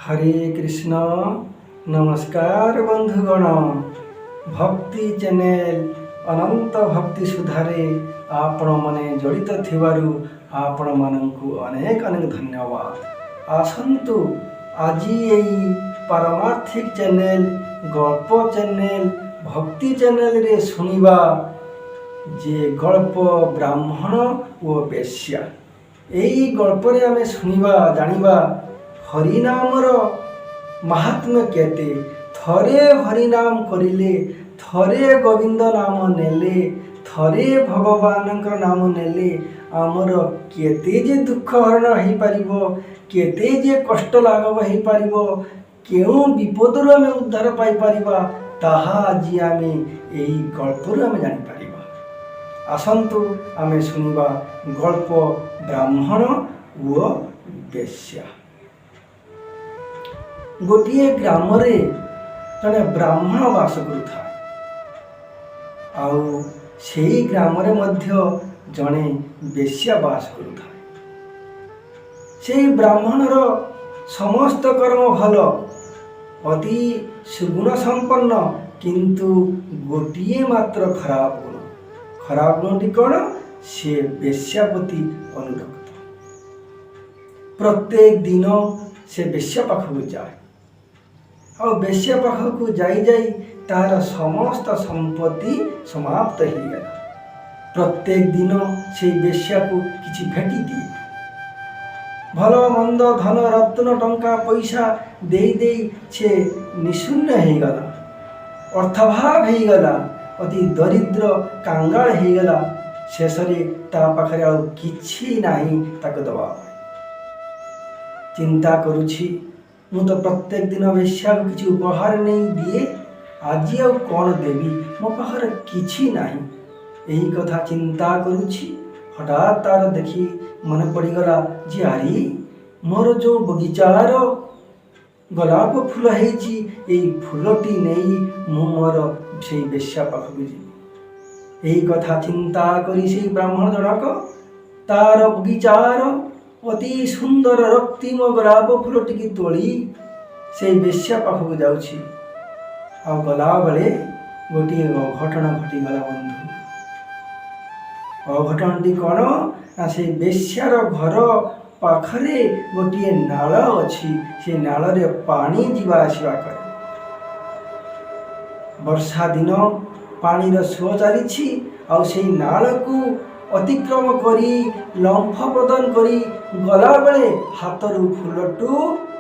हरे कृष्ण नमस्कार बंधुगण भक्ति चैनल अनंत भक्ति सुधारे आपण माने जड़ित थिबारु आपण माननकु अनेक अनेक धन्यवाद। आसंतु आज यही पारमार्थिक चैनल गल्प चैनल भक्ति चैनल रे सुनिबा जे गल्प ब्राह्मण और वेश्या यही गल्प रे आमे सुनिबा जानिबा हरिनामर महात्म्य केते थरे हरिनाम करिले थरे गोविंद नाम नेले थरे भगवानंकर नाम नेले आमर केते जे दुख हरण हो पारिबो केते जे कष्ट लाघव हो पारिबो केउ विपदरु आमे उद्धार पाई पारिबा ताहा आज आमे एही गल्परु आमे जानि पारिबा। आसंतु आमे सुनिबा गल्प ब्राह्मण ओ वेश्या। गोटे ग्राम जड़े ब्राह्मण बास करुता से ग्राम जड़े वेश्या बास करुता। से ब्राह्मणर समस्त कर्म भल अति सुगुण संपन्न किंतु गोटे मात्र खराब गुणटी कौन से वेश्यापति अनुरक्त। प्रत्येक दिन से वेश्या पाखक जाए और वेश्या पाखक जाई जाई तार समस्त संपत्ति समाप्त हो गया। प्रत्येक दिन से वेश्या को किसी भेटी दिए भल मंद धन रत्न टंका पैसा दे दे से निशून्य हो गला अर्थाभाव हो गला अति दरिद्र कांगाल हो गला। शेष ता पाखरे आ किछि नाही ताको दबा चिंता करुछि मु तो प्रत्येक दिन वेश्या को किसी उपहार नहीं दिए आज आ कौन देवी मो पाखरे किछि नाही यही कथा चिंता करुछि। हठात तार देखी मन पड़गला जे आरी मोर जो बगीचार गोलाप फूल होइछि एई फूलटी नहीं मु मोर से वेश्या पाखक जी यही कथा चिंता करी से ब्राह्मण जनक तार बगीचार अति सुंदर रक्तिम गोलाप फूलटी की तोली से वेश्या पाखक जाउछि आ गला बेले गोटे अघटन घटीगला। बंधु अघटनटी कौन ना से वेश्यार घर पाखरे गोटे नाल अच्छी से नाल रे पानी जीवा आसिबा करे। वर्षा दिन पानीर सुଅ चली आ से नाल को अतिक्रम करी लंफ प्रदान करी गला बेले हाथरू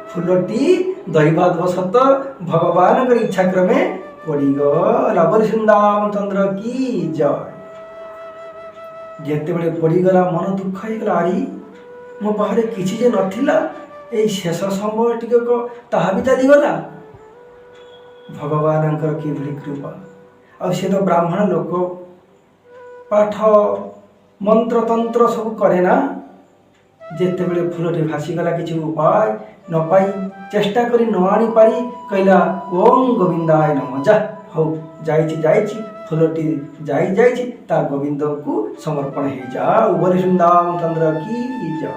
फूलटी दैवादवशत भगवान की इच्छा क्रमे पड़गला। बोले रामचंद्र की जय। जिते बड़े पड़गला मन दुख हो गला आरी मो पाखरे किछि जे नथिला ए शेष समय टिकक ताहा भी चलीगला। भगवानंकर की भली कृपा आ से तो ब्राह्मण लोक पाठ मंत्र तंत्र सब करे ना जिते बड़े फूलटी भासीगला किसी उपाय न पाई चेष्टा करी न आनी पारी कहला ओम गोविंदाय नमः जा हो जाइछि फूलटी जाइछि ता गोविंद को समर्पण हो जा। बोले रामचंद्र की जय।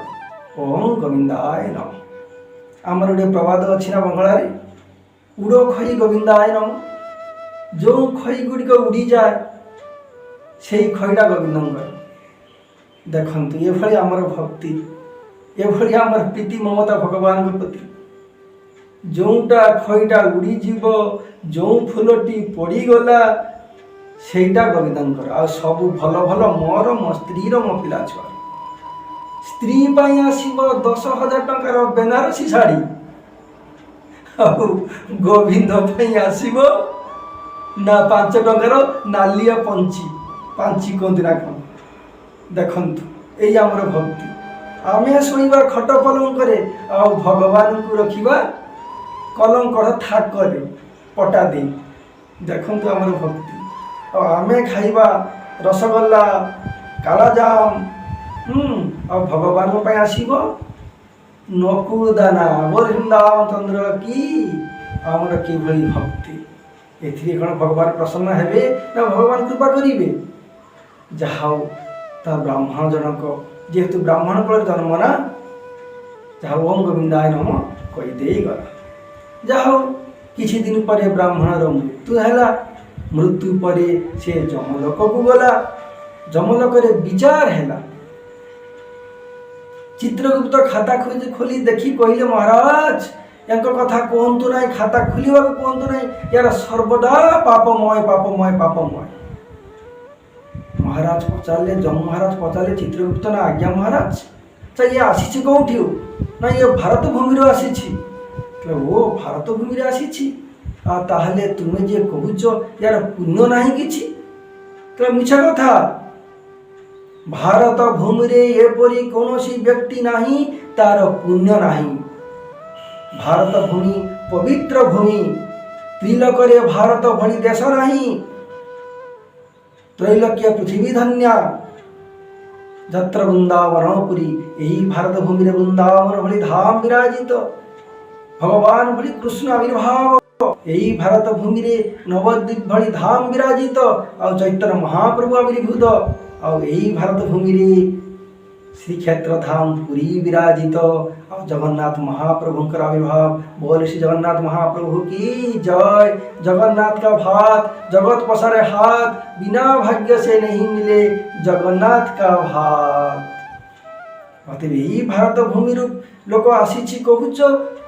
ओम गोविंदाय नमः। आमर गोटे प्रवाद अच्छी ना बंगला उड़ो खई गोविंदाय नमः। जो खई गुड़िक उड़ी जाए से खईटा गोविंदंकर। देखंतु ये भली आमर भक्ति ये भली आमर प्रीति ममता भगवान के प्रति जोटा खईटा उड़ी जीव जो फूलटी पड़गला सेटा गोविंदंकर आ सब भल भल मोर मो स्त्री मो पिला छुआ स्त्री पाई आसीबो 10,000 टंकार बेनारसी साड़ी आ गोविंद पाई आसीबो ना 5 टंकार नालिया पांची कहते ना कौन। देखंतु यही आमर भक्ति आमे शोइबा खट पलंक आ भगवान को रखिबा कलंक थाक पटा दे। देखंतु आमर भक्ति आमे खाइबा रसगोल्ला कालाजाम आ भगवान को आसीबो नकुल दाना। बोल रामचंद्र की आमर कि भली भक्ति एथिरे कौन भगवान प्रसन्न हेबे ना भगवान कृपा करिवे। जाओ ता ब्राह्मण जनक जेहेतु ब्राह्मण कुल जन्म ना जहाँ ओम गोविंदाय नमः कहीदे गला। ଯାହା ହଉ କିଛି ଦିନ ପରେ ବ୍ରାହ୍ମଣର ମୃତ୍ୟୁ ହେଲା। ମୃତ୍ୟୁ ପରେ ସେ ଯମଲୋକକୁ ଗଲା। ଯମଲୋକରେ ବିଚାର ହେଲା। ଚିତ୍ରଗୁପ୍ତ ଖାତା ଖୋଲି ଦେଖି କହିଲେ, ମହାରାଜ ୟାଙ୍କ କଥା କୁହନ୍ତୁ ନାହିଁ, ଖାତା ଖୋଲିବାକୁ କୁହନ୍ତୁ ନାହିଁ, ୟାର ସର୍ବଦା ପାପମୟ ପାପମୟ ପାପମୟ। ମହାରାଜ ପଚାରିଲେ, ଯମ ମହାରାଜ ପଚାରିଲେ ଚିତ୍ରଗୁପ୍ତ, ନା ଆଜ୍ଞା ମହାରାଜ, ଇଏ ଆସିଛି କେଉଁଠି? ନା ଇଏ ଭାରତ ଭୂମିରୁ ଆସିଛି। ଓ ଭାରତ ଭୂମିରେ ଆସିଛି, ତାହେଲେ ତୁମେ ଯିଏ କହୁଛ ୟାର ପୁଣ୍ୟ ନାହିଁ କିଛି? ମିଛ କଥା। ଭାରତ ଭୂମିରେ ଏପରି କୌଣସି ବ୍ୟକ୍ତି ନାହିଁ ତାର ପୁଣ୍ୟ ନାହିଁ। ଭାରତ ଭୂମି ପବିତ୍ର ଭୂମି। ତ୍ରିଲୋକରେ ଭାରତ ଭଳି ଦେଶ ନାହିଁ। ତ୍ରୈଲୋକ୍ୟ ପୃଥିବୀ ଧନ୍ୟା ଯତ୍ର ବୃନ୍ଦାବନପୁରୀ। ଏହି ଭାରତ ଭୂମିରେ ବୃନ୍ଦାବନ ଭଳି ଧାମ ବିରାଜିତ, ଭଗବାନ ଭଳି କୃଷ୍ଣ ଆବିର୍ଭାବ। ଏହି ଭାରତ ଭୂମିରେ ନବଦ୍ୱୀପ ଭଳି ଧାମ ବିରାଜିତ, ଆଉ ଚୈତନ୍ୟ ମହାପ୍ରଭୁ ଆବିର୍ଭୂତ। ଆଉ ଏହି ଭାରତ ଭୂମିରେ ଶ୍ରୀକ୍ଷେତ୍ର ଧାମ ପୁରୀ ବିରାଜିତ, ଆଉ ଜଗନ୍ନାଥ ମହାପ୍ରଭୁଙ୍କର ଆବିର୍ଭାବ। बोल श्री जगन्नाथ महाप्रभु की जय। जगन्नाथ का भात जगत पसारे हाथ, बिना भाग्य से नहीं मिले जगन्नाथ का भात। यही भारत भूमि लोक आसी कहुच,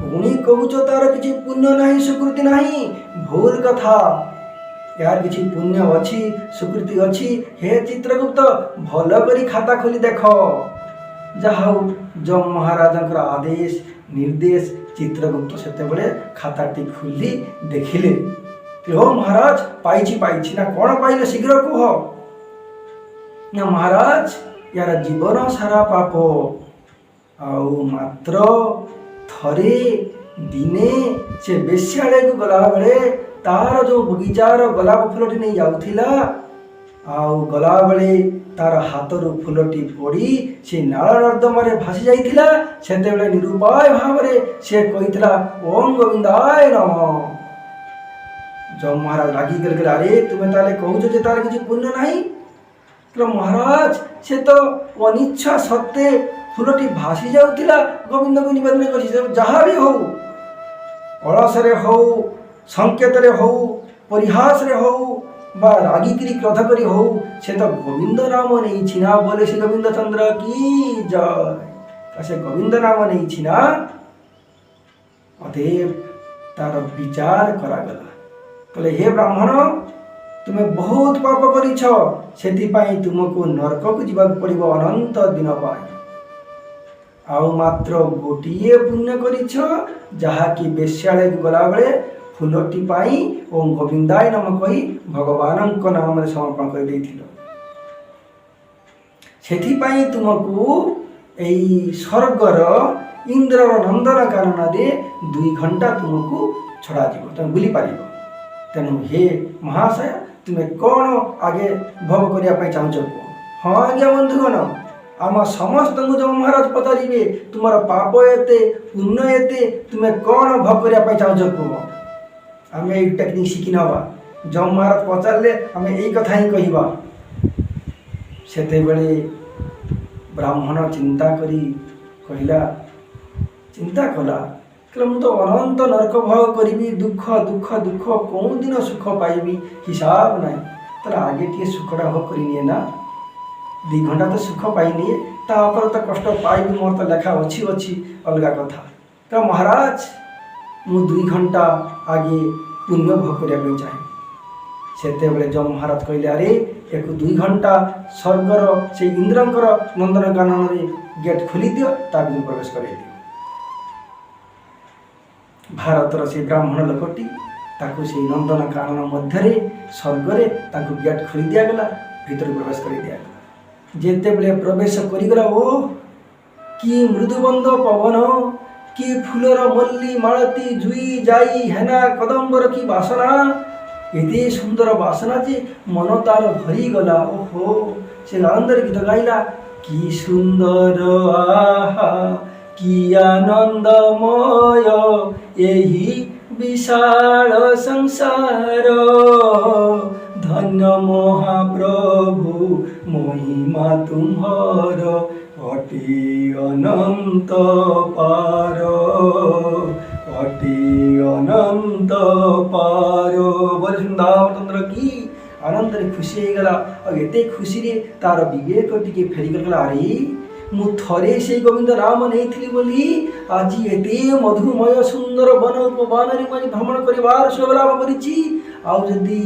पुणी कहुच तार किसी पुण्य नहीं, सुकृति नहीं। भूल कथा। यार किसी पुण्य अच्छी, सुकृति अच्छी। हे चित्रगुप्त, भल करी खाता खोली देख। जहाँ जम महाराज आदेश निर्देश चित्रगुप्त सेतेबेले खाताटी खोली देखिले। हो महाराज, पाइछि पाइछि। ना कौन पाइले शीघ्र कह। ना महाराज, यार जीवन सारा पाप, आउ मात्र थरे दिने से बेश्याड़े को गला बेले तार जो बगीचार गोलाप फुलटी नहीं जाउथिला, आउ गला बेले तार हाथरू फुलटी पड़ी से नाल नर्दमारे भासी जाइथिला। सेतेबेले निरुपाय भावरे से कहिथिला, ओम गोविंदाय नमः। जब महाराज रागी गले, अरे तुमे ताले कहूछ जे तार किछि पुण्य नाही? तो महाराज, से तो अनिच्छा सत्ते फुलटी भासी जाउथिला, गोविंद को निवेदन करि। जहाँ भी हो, अलसरे हो, संकेतरे हो, परिहासरे हो, बा रागिकी क्रोध करी हो, से तो गोविंद नाम नहीं छिना। बोले श्री गोविंद चंद्र की जय। से गोविंद नाम नहीं छिना, अतएव तार विचार करागला। कहले, हे ब्राह्मण, तुम्हें बहुत पाप करिछ, सेथिपाई तुमको नरक को जीवाक पड़िबो अनंत दिन पाई। आउ मात्र गोटिए पुण्य करिछ, जहा कि बेश्याले गला बेले फुलटी पाई ओम गोविंदाय नम कही भगवान नाम समर्पण कर देथिलो। सेथिपाई तुमको एई स्वर्गर इंद्रर नंदन कानन दे 2 घंटा तुमको छड़ा जीव, तुम बुली पारिबो। तेणु हे महाशय, तुम्हें कौन आगे भोग करने चाहूच? हाँ आज्ञा बंधुगण, आम समस्त जो महाराज पचारे तुम पाप एते पुण्य एते, तुम्हें कौन भोग करने चाहूच कह। आम ये टेक्निक शिखी नवा। जम महाराज पचारे आम यही कथा ही कहवा। सेतेबेले ब्राह्मण चिंता करी कहला, चिंता कला, मु तो अनंत नरक भोग करी, दुख दुख दुख, कौ दिन सुख पाइबी हिसाब ना। तर आगे टे सुखटा भोग करिए ना, 2 घंटा तो सुख पाइनिए, तापर तो कष्ट पाइबी, मोर तो लेखा अच्छी अच्छी अलग कथा। तो महाराज, मु 2 घंटा आगे पुण्य भोग करने चाहे। सेतेबेले जम महाराज कहले, अरे एक 2 घंटा स्वर्गर से इंद्रंकर नंदन कानन रे गेट खोली दियो, ता भी प्रवेश कर दियो। भारतर से ब्राह्मण लोकटी ताकू से नंदन कानन मध्य स्वर्गरे ताकू गेट खोली दिगला, भीतर प्रवेश कर दिगला। जेतेबेले प्रवेश करिगला, ओ कि मृदुबंद पवन, कि फूलर मल्ली मालती जुई जाई हेना कदम्बर की बासना, एते सुंदर बासना जे मन तार भरी गला। ओहो, से आनंद गीत गाइला, कि सुंदर आहा कि आनंदमय एही विशाल संसार, धन्य महाप्रभु महिमा तुम्हार, अति अनंत पार, अति ଅନନ୍ତ ପାର ବୋଲେ ବୃନ୍ଦାବନ କି ଆନନ୍ଦରେ ଖୁସି ହେଇଗଲା। ଆଉ ଏତେ ଖୁସିରେ ତାର ବିବେକ ଟିକେ ଫେରିଗଲା, ଆରେ ମୁଁ ଥରେ ସେଇ ଗୋବିନ୍ଦ ନାମ ନେଇଥିଲି ବୋଲି ଆଜି ଏତେ ମଧୁମୟ ସୁନ୍ଦର ବନ ଉପବନରେ ମୁଁ ଭ୍ରମଣ କରିବାର ସୌଭାଗ୍ୟ କରିଛି। ଆଉ ଯଦି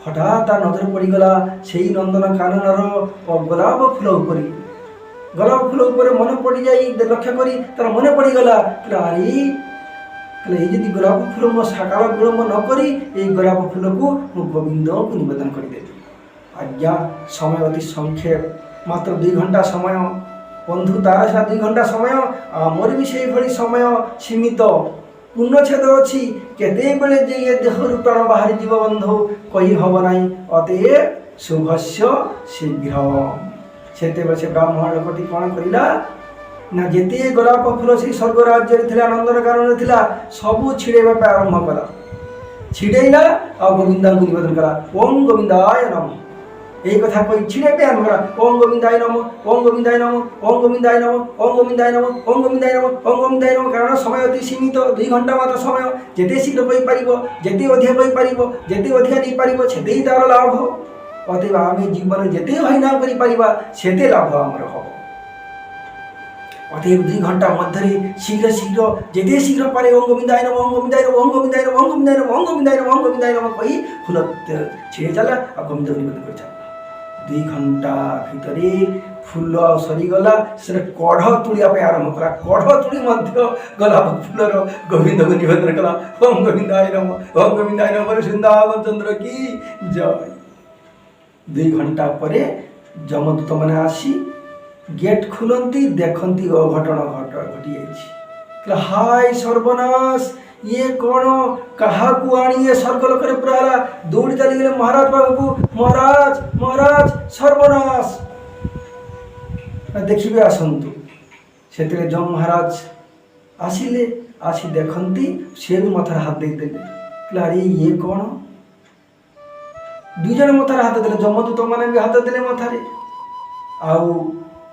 ହଠାତ୍ ତା ନଜର ପଡ଼ିଗଲା ସେଇ ନନ୍ଦନକାନନର ଗୋଲାପ ଫୁଲ ଉପରେ, ଗୋଲାପ ଫୁଲ ଉପରେ ମନେ ପଡ଼ିଯାଇ ଲକ୍ଷ୍ୟ କରି ତାର ମନେ ପଡ଼ିଗଲା, ଆରେ ଏଇ ଯଦି ଗୋଲାପ ଫୁଲ ମୋ ସକାଳ ବିଳମ୍ବ ନ କରି ଏଇ ଗୋଲାପ ଫୁଲକୁ ମୁଁ ଗୋବିନ୍ଦଙ୍କୁ ନିବେଦନ କରିଦେବି। ଆଜ୍ଞା ସମୟ ଅତି ସଂକ୍ଷେପ, ମାତ୍ର 2 ଘଣ୍ଟା ସମୟ। ବନ୍ଧୁ ତାର ସେଟା 2 ଘଣ୍ଟା ସମୟ, ଆମର ବି ସେଇଭଳି ସମୟ ସୀମିତ, ପୂର୍ଣ୍ଣଚ୍ଛେଦ ଅଛି। କେତେବେଳେ ଯେ ଏ ଦେହରୁ ପ୍ରାଣ ବାହାରିଯିବ ବନ୍ଧୁ କହି ହେବ ନାହିଁ। ଅତଏବ ଶୁଭସ୍ୟ ଶୀଘ୍ର। ସେତେବେଳେ ସେ ବ୍ରାହ୍ମଣ ଲୋକଟି କ'ଣ କରିଲା ନା ଯେତେ ଗୋଲାପ ଫୁଲ ସେଇ ସ୍ୱର୍ଗ ରାଜ୍ୟରେ ଥିଲା, ନନ୍ଦନକାନନରେ ଥିଲା, ସବୁ ଛିଡ଼େଇବା ପାଇଁ ଆରମ୍ଭ କଲା। ଛିଡ଼େଇଲା ଆଉ ଗୋବିନ୍ଦଙ୍କୁ ନିବେଦନ କଲା, ଓಂ ଗୋବିନ୍ଦାୟ ନମଃ। এই কথা কই ছিঁড়ে পেয়ে আমরা ওং গোবিন্দায় নমঃ, ওং গোবিন্দায় নমঃ, ওং গোবিন্দায় নমঃ, ওং গোবিন্দায় নমঃ, ওং গোবিন্দায় নমঃ, ওং গোবিন্দায় নমঃ। কারণ সময় অতি সীমিত, 2 ঘণ্টা মাত্র সময়। যেতে শীঘ্র কইপারিব, যেতে অধিক কইপারিব, যেতে অধিক নেইপারিব সেতেই তার লাভ। অতএব আমি জীবনে যেতে হরিনাম করিপারিবা সেতে লাভ আমার হব। অতএব 2 ঘণ্টা মধ্যে শীঘ্র শীঘ্র যেতে শীঘ্র পারে ওং গোবিন্দায় নমঃ, ওং গোবিন্দায় নমঃ, ওং গোবিন্দায় নমঃ, ওং গোবিন্দায় নমঃ, ওং গোবিন্দায় নমঃ, ওং গোবিন্দায় নমঃ কই ফুল ছিঁড়ে চালা আর গোবিন্দ নিবেদন করে চালা। 2 ঘণ্টা ভিতরে ফুল সরিগলা, সেটা কঢ় তুলিয়া ପାଇଁ ଆରମ୍ଭ କଲା। କଢ଼ ତୁଳି ମଧ୍ୟ ଗୋଲାପ ଫୁଲର ଗୋବିନ୍ଦକୁ ନିବେଦନ କଲା, ଓಂ ଗୋବିନ୍ଦାୟ ନମଃ, ଓಂ ଗୋବିନ୍ଦାୟ ନମଃ। ବୃନ୍ଦାବନ ଚନ୍ଦ୍ର କି ଜୟ। 2 ଘଣ୍ଟା ପରେ ଯମଦୂତ ମାନେ ଆସି ଗେଟ୍ ଖୋଲନ୍ତି, ଦେଖନ୍ତି ଅଘଟଣ ଘଟିଯାଇଛି। ହାୟ ସର୍ବନାଶ, ଇଏ କ'ଣ, କାହାକୁ ଆଣି ଏ ସ୍ୱର୍ଗଲୋକରେ ପୁରାଲା। ଦୌଡ଼ି ଚାଲିଗଲେ ମହାରାଜ ପାଖକୁ, ମହାରାଜ ମହାରାଜ ସର୍ବନାଶ, ଦେଖିବେ ଆସନ୍ତୁ। ସେଥିରେ ଯମ ମହାରାଜ ଆସିଲେ, ଆସି ଦେଖନ୍ତି, ସେ ବି ମଥାରେ ହାତ ଦେଇଦେଲେ। ଆରେ ଇଏ କ'ଣ, 2 ଜଣ ମଥାରେ ହାତ ଦେଲେ, ଯମଦୂତ ମାନେ ବି ହାତ ଦେଲେ ମଥାରେ, ଆଉ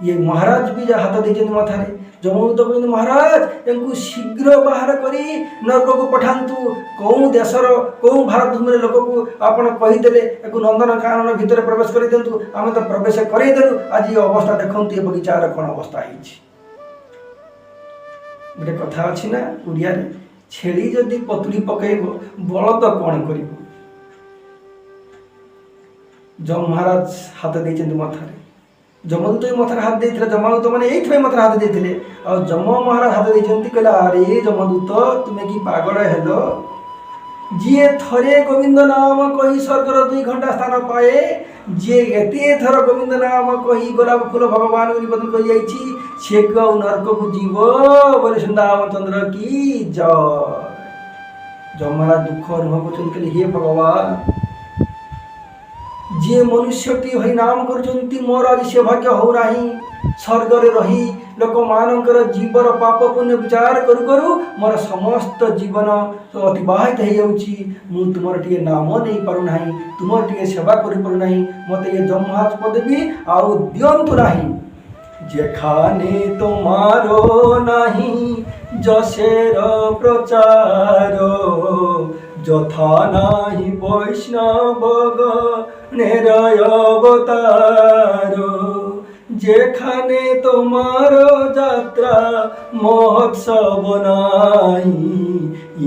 ଇଏ ମହାରାଜ ବି ହାତ ଦେଇଛନ୍ତି ମଥାରେ। ଯମଦୂତ କହୁଛନ୍ତି, ମହାରାଜ ୟାଙ୍କୁ ଶୀଘ୍ର ବାହାର କରି ନରକକୁ ପଠାନ୍ତୁ। କେଉଁ ଦେଶର କେଉଁ ଭାରତ ଭୂମିର ଲୋକକୁ ଆପଣ କହିଦେଲେ ୟାକୁ ନନ୍ଦନକାନନ ଭିତରେ ପ୍ରବେଶ କରିଦିଅନ୍ତୁ। ଆମେ ତ ପ୍ରବେଶ କରେଇଦେଲୁ, ଆଜି ଏ ଅବସ୍ଥା ଦେଖନ୍ତୁ, ଏ ବଗିଚାର କ'ଣ ଅବସ୍ଥା ହେଇଛି। ଗୋଟେ କଥା ଅଛି ନା ଓଡ଼ିଆରେ, ଛେଳି ଯଦି ପତୁଳି ପକେଇବ ବଳଦ କ'ଣ କରିବ। ଯମ ମହାରାଜ ହାତ ଦେଇଛନ୍ତି ମଥାରେ, ଯମଦୂତ ବି ମଥାରେ ହାତ ଦେଇଥିଲେ। ଯମଦୂତ ମାନେ ଏଇଥିପାଇଁ ମଥାରେ ହାତ ଦେଇଥିଲେ, ଆଉ ଯମ ମହାରାଜ ହାତ ଦେଇଛନ୍ତି। କହିଲା, ଆରେ ଯମଦୂତ ତୁମେ କି ପାଗଳ ହେଲ, ଯିଏ ଥରେ ଗୋବିନ୍ଦ ନାମ କହି ସ୍ୱର୍ଗର 2 ଘଣ୍ଟା ସ୍ଥାନ ପାଏ, ଯିଏ ଏତେ ଥର ଗୋବିନ୍ଦ ନାମ କହି ଗୋଲାପ ଫୁଲ ଭଗବାନଙ୍କୁ ନିବେଦନ କରିଯାଇଛି, ସେ ଆଉ ନରକକୁ ଯିବ ବୋଲି ବୃନ୍ଦାବନ ଚନ୍ଦ୍ର କି ଜୟ। ଯମ ମହାରାଜ ଦୁଃଖ ଅନୁଭବ କରୁଛନ୍ତି, କହିଲେ, ହେ ଭଗବାନ, ଯିଏ ମନୁଷ୍ୟଟି ହୋଇ ନାମ କରୁଛନ୍ତି, ମୋର ଆଜି ସେ ଭାଗ୍ୟ ହେଉନାହିଁ। ସ୍ୱର୍ଗରେ ରହି ଲୋକମାନଙ୍କର ଜୀବର ପାପ ପୁଣ୍ୟ ବିଚାର କରୁ କରୁ ମୋର ସମସ୍ତ ଜୀବନ ଅତିବାହିତ ହେଇଯାଉଛି। ମୁଁ ତୁମର ଟିକେ ନାମ ନେଇପାରୁନାହିଁ, ତୁମର ଟିକେ ସେବା କରିପାରୁନାହିଁ। ମୋତେ ଏ ଯମ ମହାରାଜ ପଦବୀ ଆଉ ଦିଅନ୍ତୁ ନାହିଁ। যেখানে তোমার নাহি যশের প্রচার, যথা নাহি বৈষ্ণব গণের অবতার। যেখানে তোমার যাত্রা মহোৎসব নাই,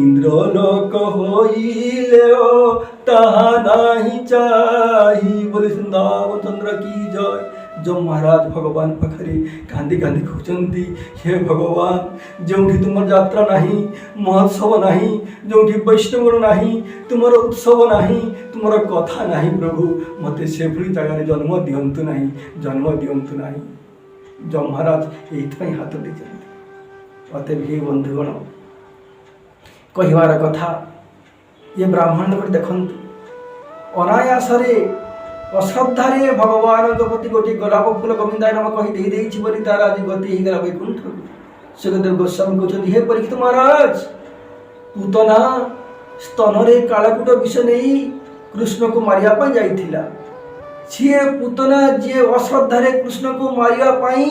ইন্দ্রলোক হইলেও তাহা নাহি চাহি। বলে বৃন্দাবন চন্দ্র কি জয়। যম মহারাজ ভগবান পাখে কান্দি কান্দি কହୁଛନ୍ତି, হে ভগবান, ଯେଉଁଠି ତୁମର ଯାତ୍ରା ନାହିଁ, ମହୋତ୍ସବ ନାହିଁ, ଯେଉଁଠି ବୈଷ୍ଣବର ନାହିଁ, ତୁମର ଉତ୍ସବ ନାହିଁ, ତୁମର କଥା ନାହିଁ, ପ୍ରଭୁ ମୋତେ ସେଭଳି ଜାଗାରେ ଜନ୍ମ ଦିଅନ୍ତୁ ନାହିଁ, ଜନ୍ମ ଦିଅନ୍ତୁ ନାହିଁ। ଯମ ମହାରାଜ ଏଇଥିପାଇଁ ହାତ ଦେଇଛନ୍ତି। ଅତଏବ ହେ ବନ୍ଧୁଗଣ, କହିବାର କଥା, ଏ ବ୍ରାହ୍ମଣ ଲୋକଟି ଦେଖନ୍ତୁ, ଅନାୟାସରେ ଅଶ୍ରଦ୍ଧାରେ ଭଗବାନଙ୍କ ପ୍ରତି ଗୋଟିଏ ଗୋଲାପ ଫୁଲ ଗୋବିନ୍ଦାୟ ନମଃ କହି ଦେଇଛି ବୋଲି ତାର ଆଜି ଗତି ହେଇଗଲା ବୈକୁଣ୍ଠକୁ। ସୁଖଦେବ ଗୋସ୍ୱାମୀ କହୁଛନ୍ତି, ହେ ପରୀକ୍ଷିତ ମହାରାଜ, ପୂତନା ସ୍ତନରେ କାଳକୂଟ ବିଷ ନେଇ କୃଷ୍ଣକୁ ମାରିବା ପାଇଁ ଯାଇଥିଲା। ସିଏ ପୂତନା ଯିଏ ଅଶ୍ରଦ୍ଧାରେ କୃଷ୍ଣକୁ ମାରିବା ପାଇଁ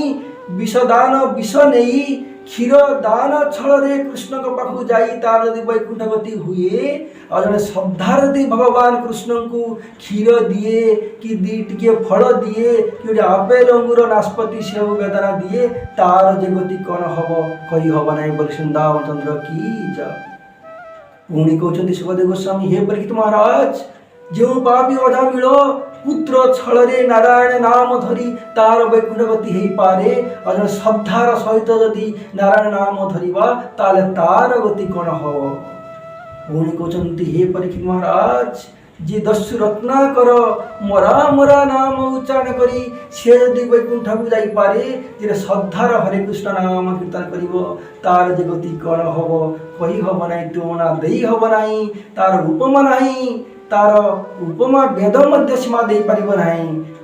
ବିଷଦାନ ବିଷ ନେଇ क्षीर दान छल कृष्ण पाखु जाई तार यदि वैकुंठ गति हुए और जड़े श्रद्धार यदि भगवान कृष्ण को क्षीर दिए कि टी फल दिए कि गोटे आपेल अंगूर नाशपति सेव बेदना दिए तार जे गति कौन हम कही हम ना बोली वृंदावन की जय। पुणी कहते सुखदेव गोस्वामी हे परीक्षित महाराज जो पापी अधामिल पुत्र छल नारायण नाम धरी तार वैकुंठ गति हो पारे और श्रद्धार सहित जदि नारायण नाम धरवा ताले तार गति कौन हम। पुणी कहते हे परीक्षित महाराज जे दस्यु रत्नाकर मरा मरा नाम उच्चारण करी से जदि वैकुंठ को जापे जे श्रद्धार हरे कृष्ण नाम कीर्तन कर तार जे गति कौन हम कही हम ना तुलना दे हम ना तार उपमा नहीं तार उपमा वेद मध्य सीमा दे पार ना।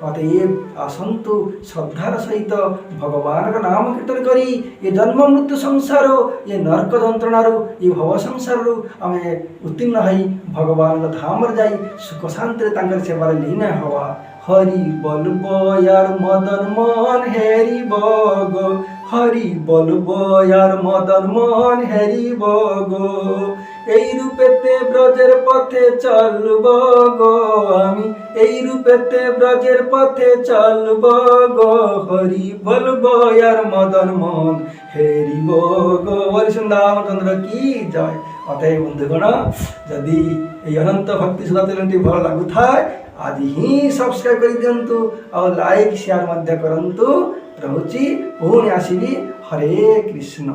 अतएव आसतु श्रद्धार सहित भगवान का नाम कीर्तन करी ये जन्म मृत्यु संसार ये नरक जंत्रणार ये भव संसार आम उत्तीर्ण हो भगवान धाम जाई सुख शांति सेवार लीन हवा। हरि बोलबो यार मदन मोहन हेरी बगो हरि बोलबो यार मदन मोहन हेरी बगो এই রূপেতে ব্রজের পথে চলব গো আমি এই রূপেতে ব্রজের পথে চলব গো হরি বলবো यार মদন মোহন হেরিব গো বলি বৃন্দাবন কি জয়। অতএব বন্ধুগণ যদি এই অনন্ত ভক্তি সুধা চ্যানেলটি ভালো লাগুথায় आज ही सब्सक्राइब कर दिंतु और लाइक शेयर मध्य करंतु। रहुची पुणी आसबि हरे कृष्ण।